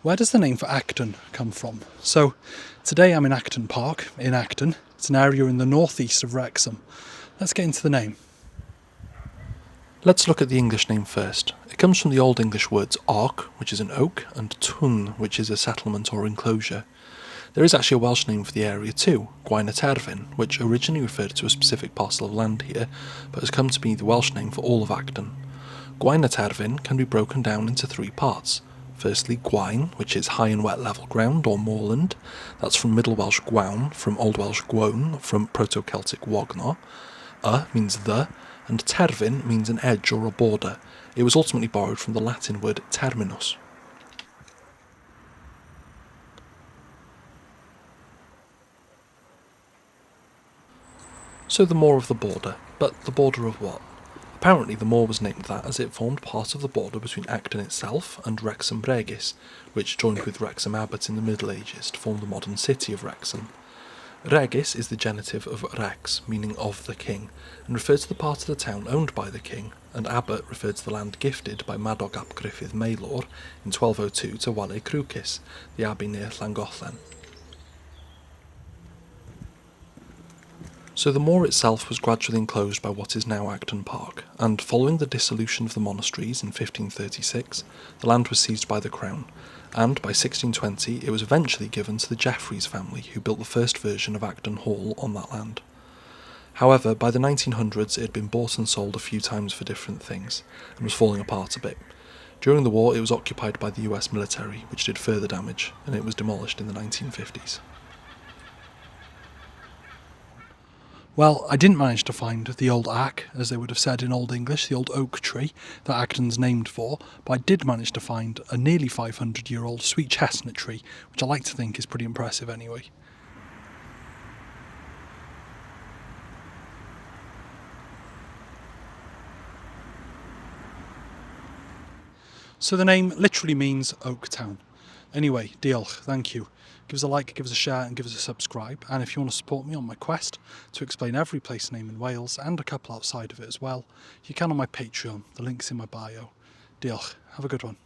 Where does the name for Acton come from? So today I'm in Acton Park in Acton. It's an area in the northeast of Wrexham. Let's get into the name. Let's look at the English name first. It comes from the Old English words arc, which is an oak, and tun, which is a settlement or enclosure. There is actually a Welsh name for the area too, Gwaunyterfyn, which originally referred to a specific parcel of land here, but has come to be the Welsh name for all of Acton. Gwaunyterfyn can be broken down into three parts. Firstly, Gwaun, which is high and wet level ground or moorland. That's from Middle Welsh Gwaun, from Old Welsh Gwaun, from Proto-Celtic Wogno. Means the, and terfyn means an edge or a border. It was ultimately borrowed from the Latin word terminus. So the moor of the border, but the border of what? Apparently the moor was named that as it formed part of the border between Acton itself and Wrexham Regis, which joined with Wrexham Abbot in the Middle Ages to form the modern city of Wrexham. Regis is the genitive of Rex, meaning of the king, and refers to the part of the town owned by the king, and Abbot referred to the land gifted by Madog ap Gruffydd Maelor in 1202 to Wale Crwcus, the abbey near Llangollen. So the moor itself was gradually enclosed by what is now Acton Park, and following the dissolution of the monasteries in 1536, the land was seized by the Crown, and by 1620 it was eventually given to the Jeffreys family, who built the first version of Acton Hall on that land. However, by the 1900s it had been bought and sold a few times for different things, and was falling apart a bit. During the war it was occupied by the US military, which did further damage, and it was demolished in the 1950s. Well, I didn't manage to find the old ac, as they would have said in Old English, the old oak tree that Acton's named for, but I did manage to find a nearly 500-year-old sweet chestnut tree, which I like to think is pretty impressive anyway. So the name literally means Oak Town. Anyway, diolch, thank you. Give us a like, give us a share and give us a subscribe, and if you want to support me on my quest to explain every place name in Wales and a couple outside of it as well, you can on my Patreon, the link's in my bio. Diolch, have a good one.